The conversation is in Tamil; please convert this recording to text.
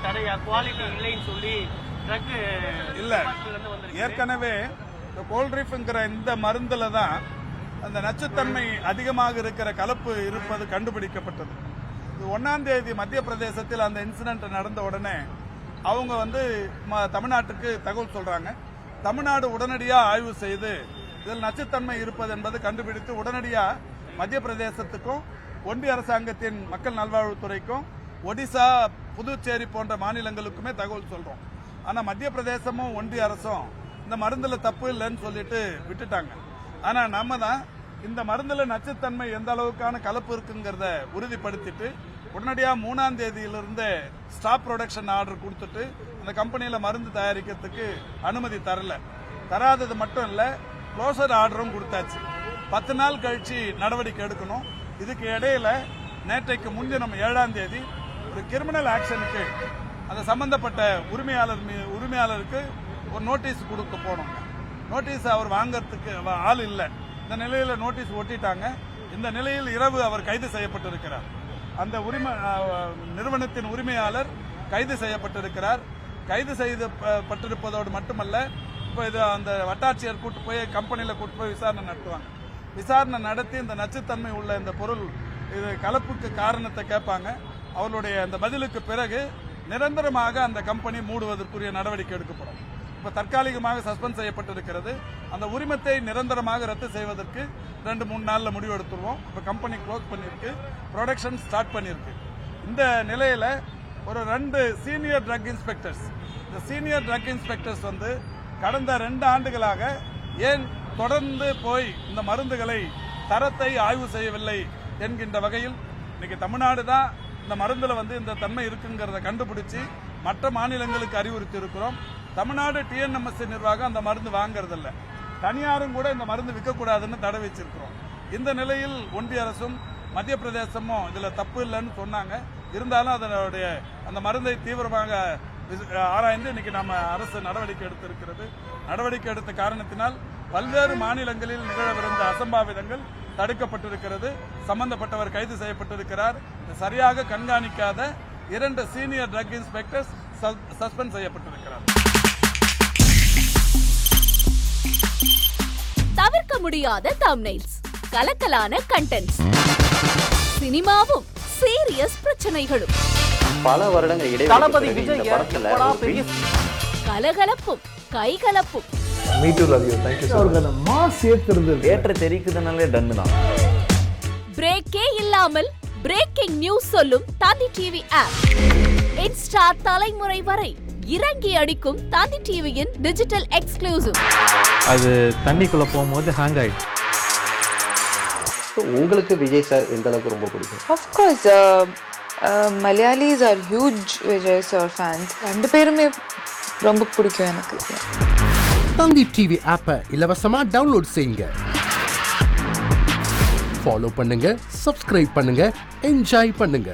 தடையா, குவாலிட்டி இல்லைன்னு சொல்லி ட்ரக் இல்ல. ஏற்கனவே கோல்ட்ரீஃப்ங்கிற இந்த மருந்துல தான் அந்த நச்சுத்தன்மை அதிகமாக இருக்கிற கலப்பு இருப்பது கண்டுபிடிக்கப்பட்டது. 1ஆம் தேதி மத்திய பிரதேசத்தில் அந்த இன்சிடென்ட் நடந்த உடனே அவங்க தமிழ்நாட்டுக்கு தகவல் சொல்றாங்க. தமிழ்நாடு உடனடியாக ஆய்வு செய்து இதில் நச்சுத்தன்மை இருப்பது என்பது கண்டுபிடித்து உடனடியாக மத்திய பிரதேசத்துக்கும் ஒன்றிய அரசாங்கத்தின் மக்கள் நல்வாழ்வுத்துறைக்கும் ஒடிசா, புதுச்சேரி போன்ற மாநிலங்களுக்குமே தகவல் சொல்றோம். ஆனா மத்திய பிரதேசமும் ஒன்றிய அரசும் இந்த மருந்துல தப்பு இல்லைன்னு சொல்லிட்டு விட்டுட்டாங்க. ஆனா நம்ம தான் இந்த மருந்துல நச்சுத்தன்மை எந்த அளவுக்கான கலப்பு இருக்குங்கிறத உறுதிப்படுத்திட்டு உடனடியாக 3ஆம் தேதியிலிருந்து ஸ்டாப் ப்ரொடக்ஷன் ஆர்டர் கொடுத்துட்டு அந்த கம்பெனியில மருந்து தயாரிக்கிறதுக்கு அனுமதி தராதது மட்டும் இல்ல, க்ளோசர் ஆர்டரும் கொடுத்தாச்சு. 10 நாள் கழிச்சு நடவடிக்கை எடுக்கணும். இதுக்கு இடையில நேற்றைக்கு முன்தினம் 7ஆம் தேதி ஒரு கிரிமினல் ஆக்ஷனுக்கு அந்த சம்பந்தப்பட்ட உரிமையாளருக்கு ஒரு நோட்டீஸ் கொடுக்க போனோம். நோட்டீஸ் அவர் வாங்கறதுக்கு ஆள் இல்லை. இந்த நிலையில நோட்டீஸ் ஒட்டிட்டாங்க. இந்த நிலையில் இரவு அவர் கைது செய்யப்பட்டிருக்கிறார். அந்த நிறுவனத்தின் உரிமையாளர் கைது செய்யப்பட்டிருக்கிறார். கைது செய்யப்பட்டிருப்பதோடு மட்டுமல்ல, இப்போ இது அந்த வட்டாட்சியர் கூட்டு போய் கம்பெனியில கூட்டு போய் விசாரணை நடத்துவாங்க. விசாரணை நடத்தி இந்த நச்சுத்தன்மை உள்ள இந்த பொருள் இது கலப்புக்கு காரணத்தை கேட்பாங்க. அவர்களுடைய அந்த பதிலுக்கு பிறகு நிரந்தரமாக அந்த கம்பெனி மூடுவதற்குரிய நடவடிக்கை எடுக்கப்படும். இப்ப தற்காலிகமாக சஸ்பெண்ட் செய்யப்பட்டிருக்கிறது. அந்த உரிமத்தை நிரந்தரமாக ரத்து செய்வதற்கு 2-3 நாள்ல முடிவு எடுத்துருவோம். இப்ப கம்பெனி க்ளோஸ் பண்ணிருக்கு, ப்ரொடக்ஷன் ஸ்டார்ட் பண்ணிருக்கு. இந்த நிலையில ஒரு 2 சீனியர் ட்ரக் இன்ஸ்பெக்டர்ஸ், இந்த சீனியர் ட்ரக் இன்ஸ்பெக்டர்ஸ் கடந்த 2 ஆண்டுகளாக ஏன் தொடர்ந்து போய் இந்த மருந்துகளை தரத்தை ஆய்வு செய்யவில்லை என்கின்ற வகையில் இன்னைக்கு தமிழ்நாடு தான் இந்த மருந்துல இந்த தன்மை இருக்குங்கிறத கண்டுபிடிச்சு மற்ற மாநிலங்களுக்கு அறிவுறுத்தி இருக்கிறோம். தமிழ்நாடு டிஎன்எம்எஸ்சி நிர்வாகம் அந்த மருந்து வாங்கறதில்ல. தனியாரும் கூட இந்த மருந்து விற்கக்கூடாதுன்னு தடை வச்சிருக்கிறோம். இந்த நிலையில் ஒன்றிய அரசும் மத்திய பிரதேசமும் இதுல தப்பு இல்லைன்னு சொன்னாங்க. இருந்தாலும் அதனுடைய அந்த மருந்தை தீவிரமாக ஆராய்ந்து இன்னைக்கு நம்ம அரசு நடவடிக்கை எடுத்திருக்கிறது. நடவடிக்கை எடுத்த காரணத்தினால் பல்வேறு மாநிலங்களில் நிகழவிருந்த அசம்பாவிதங்கள் தடுக்கப்பட்டிருக்கிறது. சம்பந்தப்பட்டவர் கைது செய்யப்பட்டிருக்கிறார். சரியாக கண்காணிக்காத 2 சீனியர் ட்ரக் இன்ஸ்பெக்டர்ஸ் சஸ்பெண்ட் செய்யப்பட்டிருக்கிறார். தவிர்க்க முடியாத தம்ப்நெயில்ஸ், கலக்கலான கண்டென்ட்ஸ், சினிமாவும் சீரியஸ் பிரச்சனைகளும், பல வருடங்கள் இடைவெளி இந்த படத்துல கலகலப்பும் கைகலப்பும், ஏற்ற தெரிக்குதுனாலே டன்னு தான். பிரேக்கே இல்லாமல் பிரேக்கிங் நியூஸ் சொல்லும் தந்தி டிவி ஆப். இன்ஸ்டா தலைமுறை வரை இறங்கி அடிக்கும் தந்தி டிவியின் டிஜிட்டல் எக்ஸ்க்ளூசிவ். அது தண்ணிக்குள்ள போகும்போது ஹேங் ஆயிடுச்சு. உங்களுக்கு விஜய் சார் எந்த அளவுக்கு ரொம்ப பிடிக்கும்? Of course, Malayalis are huge Vijay sir fans. 2 பேருமே ரொம்ப பிடிக்கும் எனக்கு. தந்தி டிவி ஆப்பை இலவசமா டவுன்லோட் செய்யுங்க. ஃபாலோ பண்ணுங்க, சப்ஸ்கிரைப் பண்ணுங்க, என்ஜாய் பண்ணுங்க.